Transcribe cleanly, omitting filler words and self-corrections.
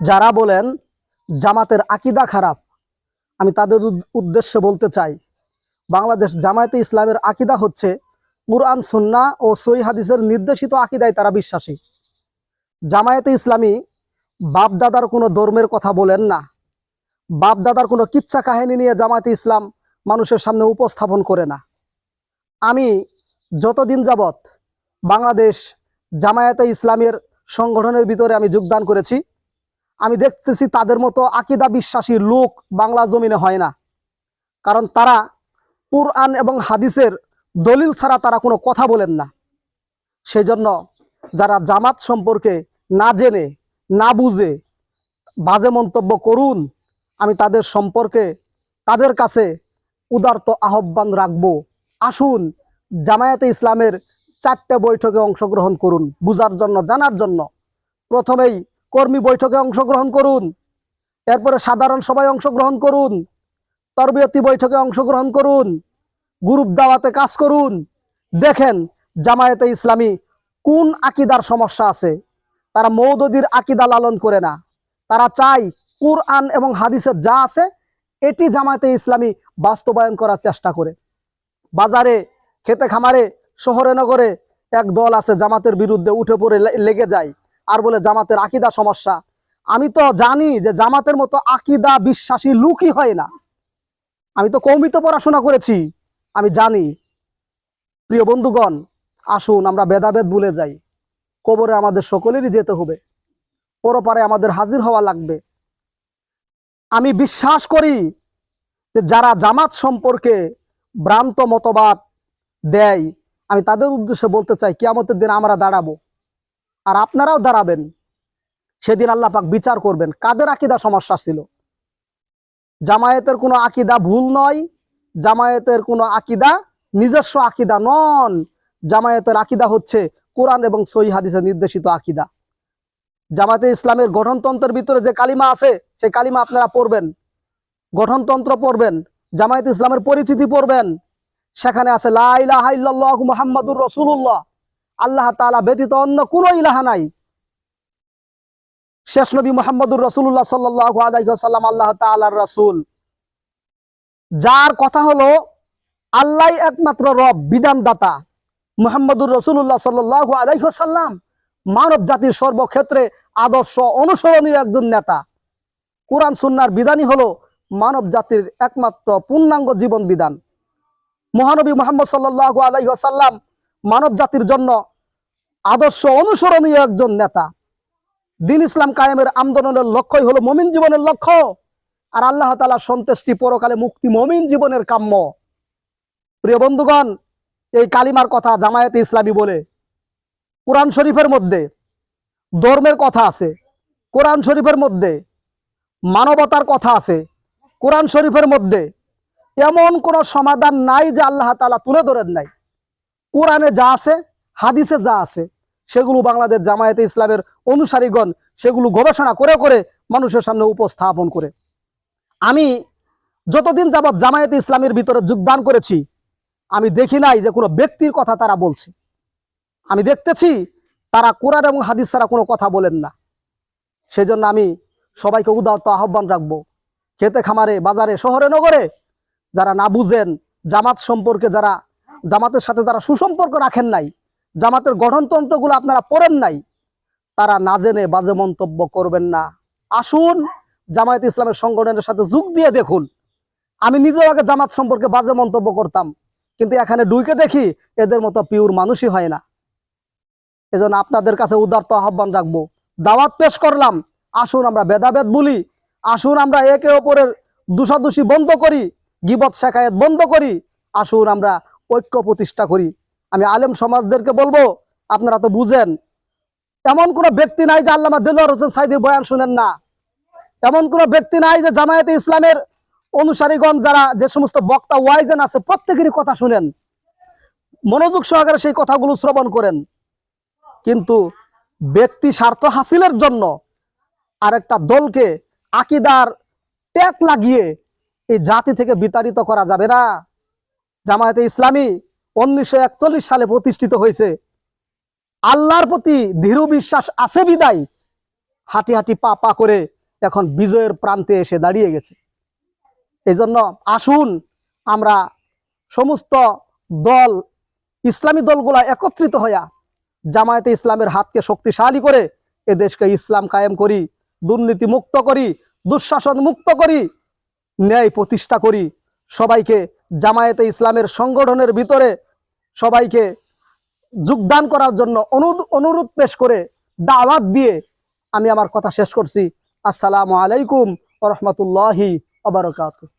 যারা বলেন জামাতের আকীদা খারাপ, আমি তাদের উদ্দেশ্যে বলতে চাই, বাংলাদেশ জামায়াতে ইসলামের আকীদা হচ্ছে কুরআন সুন্নাহ ও সহিহ হাদিসের নির্দেশিত আকীদায় তারা বিশ্বাসী। জামায়াতে ইসলামী বাপ দাদার কোনো ধর্মের কথা বলেন না, বাপ দাদার কোনো কিচ্ছা কাহিনী নিয়ে জামায়াতে ইসলাম মানুষের সামনে উপস্থাপন করে না। আমি যতদিন যাবৎ বাংলাদেশ জামায়াতে ইসলামের সংগঠনের ভিতরে আমি যোগদান করেছি, আমি দেখতেছি তাদের মতো আকীদা বিশ্বাসী লোক বাংলা জমিনে হয় না। কারণ তারা কুরআন এবং হাদিসের দলিল ছাড়া তারা কোনো কথা বলেন না। সেই জন্য যারা জামাত সম্পর্কে না জেনে না বুঝে বাজে মন্তব্য করুন, আমি তাদের সম্পর্কে তাদের কাছে উদারত আহ্বান রাখবো, আসুন জামায়াতে ইসলামের 4টে বৈঠকে অংশগ্রহণ করুন বুঝার জন্য, জানার জন্য। প্রথমেই কর্মী বৈঠকে অংশগ্রহণ করুন, এরপরে সাধারণ সভায় অংশগ্রহণ করুন, তরবিয়তি বৈঠকে অংশগ্রহণ করুন, গ্রুপ দাওয়াতে কাজ করুন। দেখেন জামায়াতে ইসলামী কোন আকীদার সমস্যা আছে। তারা মওদুদির আকীদা লালন করে না, তারা চায় কুরআন এবং হাদিসের যা আছে এটি জামায়াতে ইসলামী বাস্তবায়ন করার চেষ্টা করে। বাজারে, খেতে খামারে, শহরে নগরে এক দল আছে জামাতের বিরুদ্ধে উঠে পড়ে লেগে যায় আর বলে জামাতের আকীদা সমস্যা। আমি তো জানি যে জামাতের মতো আকীদা বিশ্বাসী লোকই হয় না। আমি তো কওমিতে পড়াশোনা করেছি, আমি জানি। প্রিয় বন্ধুগণ, আসুন আমরা ভেদাভেদ ভুলে যাই। কবরে আমাদের সকলেরই যেতে হবে, পরপারে আমাদের হাজির হওয়া লাগবে। আমি বিশ্বাস করি যে যারা জামাত সম্পর্কে ভ্রান্ত মতবাদ দেয়, আমি তাদের উদ্দেশ্যে বলতে চাই, কিয়ামতের দিন আমরা দাঁড়াবো আর আপনারাও দাঁড়াবেন। সেদিন আল্লাহ পাক বিচার করবেন কাদের আকীদা সমস্যা ছিল। জামায়াতের কোনো আকীদা ভুল নয়, জামায়াতের কোনো আকীদা নিজস্ব আকীদা নন। জামায়াতের আকীদা হচ্ছে কোরআন এবং সহিহ হাদিসের নির্দেশিত আকীদা। জামায়াতে ইসলামের গঠনতন্ত্রের ভিতরে যে কালিমা আছে সেই কালিমা আপনারা পড়বেন, গঠনতন্ত্র পড়বেন, জামায়াতে ইসলামের পরিচিতি পড়বেন। সেখানে আছে লা ইলাহা ইল্লাল্লাহু মুহাম্মাদুর রাসূলুল্লাহ, আল্লাহ তাআলা ব্যতীত অন্য কোনো ইলাহা নাই। শেষ নবী মুহাম্মদুর রাসূলুল্লাহ সাল্লাল্লাহু আলাইহি ওয়াসাল্লাম আল্লাহ তাআলার রাসূল, যার কথা হলো আল্লাহই একমাত্র রব, বিধানদাতা। মুহাম্মদুর রাসূলুল্লাহ সাল্লাল্লাহু আলাইহি ওয়াসাল্লাম মানব জাতির সর্বক্ষেত্রে আদর্শ অনুসরণীয় একজন নেতা। কোরআন সুন্নাহর বিধানই হলো মানব জাতির একমাত্র পূর্ণাঙ্গ জীবন বিধান। মহানবী মুহাম্মদ সাল্লাল্লাহু আলাইহি ওয়াসাল্লাম মানব জাতির জন্য আদর্শ অনুসরণীয় একজন নেতা। দিন ইসলাম কায়েমের আন্দোলনের লক্ষ্যই হলো মুমিন জীবনের লক্ষ্য, আর আল্লাহ তাআলার সন্তুষ্টি, পরকালে মুক্তি মুমিন জীবনের কাম্য। প্রিয় বন্ধুগণ, এই কালিমার কথা জামায়াতে ইসলামী বলে। কোরআন শরীফের মধ্যে ধর্মের কথা আছে, কোরআন শরীফের মধ্যে মানবতার কথা আছে, কোরআন শরীফের মধ্যে এমন কোন সমাধান নাই যে আল্লাহ তাআলা তুলে ধরেন নাই। কোরআনে যা আছে, হাদিসে যা আছে, সেগুলো বাংলাদেশ জামায়াতে ইসলামের অনুসারীগণ সেগুলো গবেষণা করে করে মানুষের সামনে উপস্থাপন করে। আমি যতদিন যাবৎ জামায়াতে ইসলামের ভিতরে যোগদান করেছি, আমি দেখি নাই যে কোনো ব্যক্তির কথা তারা বলছে। আমি দেখতেছি তারা কোরআন এবং হাদিস ছাড়া কোনো কথা বলেন না। সেই জন্য আমি সবাইকে উদাত্ত আহ্বান রাখবো, খেতে খামারে, বাজারে, শহরে নগরে যারা না বুঝেন জামাত সম্পর্কে, যারা জামাতের সাথে তারা সুসম্পর্ক রাখেন নাই, জামাতের গঠনতন্ত্রগুলো আপনারা পড়েন নাই, তারা না জেনে বাজে মন্তব্য করবেন না। আসুন জামায়াতে ইসলামের সংগঠনের সাথে যোগ দিয়ে দেখুন। আমি নিজেও আগে জামাত সম্পর্কে বাজে মন্তব্য করতাম, কিন্তু এখানে ঢুকে দেখি এদের মতো পিওর মানুষই হয় না। এজন্য আপনাদের কাছে উদারত আহ্বান রাখবো, দাওয়াত পেশ করলাম, আসুন আমরা ভেদাভেদ বলি, আসুন আমরা একে অপরের দোষাদোষি বন্ধ করি, গীবত শেখায়েত বন্ধ করি, আসুন আমরা ঐক্য প্রতিষ্ঠা করি। আমি আলেম সমাজদেরকে বলবো, আপনারা তো বুঝেন, এমন কোনো ব্যক্তি নাই যে আল্লামা দেলোয়ার হোসেন সাঈদীর বয়ান শুনেন না, এমন কোনো ব্যক্তি নাই যে জামায়াতে ইসলামের অনুসারীগণ যারা যে সমস্ত বক্তা ওয়াইজেন আছে প্রত্যেকেরই কথা শুনেন, মনোযোগ সহকারে সেই কথাগুলো শ্রবণ করেন। কিন্তু ব্যক্তি স্বার্থ হাসিলের জন্য আরেকটা দলকে আকীদার ট্যাগ লাগিয়ে এই জাতি থেকে বিতাড়িত করা যাবে না। জামায়াতে ইসলামী 1941 সালে প্রতিষ্ঠিত হয়েছে। আল্লাহর প্রতি দৃঢ় বিশ্বাস আছে বিদায় হাঁটি হাঁটি পা পা করে এখন বিজয়ের প্রান্তে এসে দাঁড়িয়ে গেছে। এজন্য আসুন আমরা সমস্ত দল, ইসলামী দলগুলা একত্রিত হইয়া জামায়াতে ইসলামের হাতকে শক্তিশালী করে এ দেশকে ইসলাম কায়েম করি, দুর্নীতি মুক্ত করি, দুঃশাসন মুক্ত করি, ন্যায় প্রতিষ্ঠা করি। সবাইকে জামায়াতে ইসলামের সংগঠনের ভিতরে সবাইকে যোগদান করার জন্য অনুরোধ পেশ করে দাওয়াত দিয়ে আমি আমার কথা শেষ করছি। আসসালামু আলাইকুম ওয়া রাহমাতুল্লাহি ওয়া বারাকাতুহু।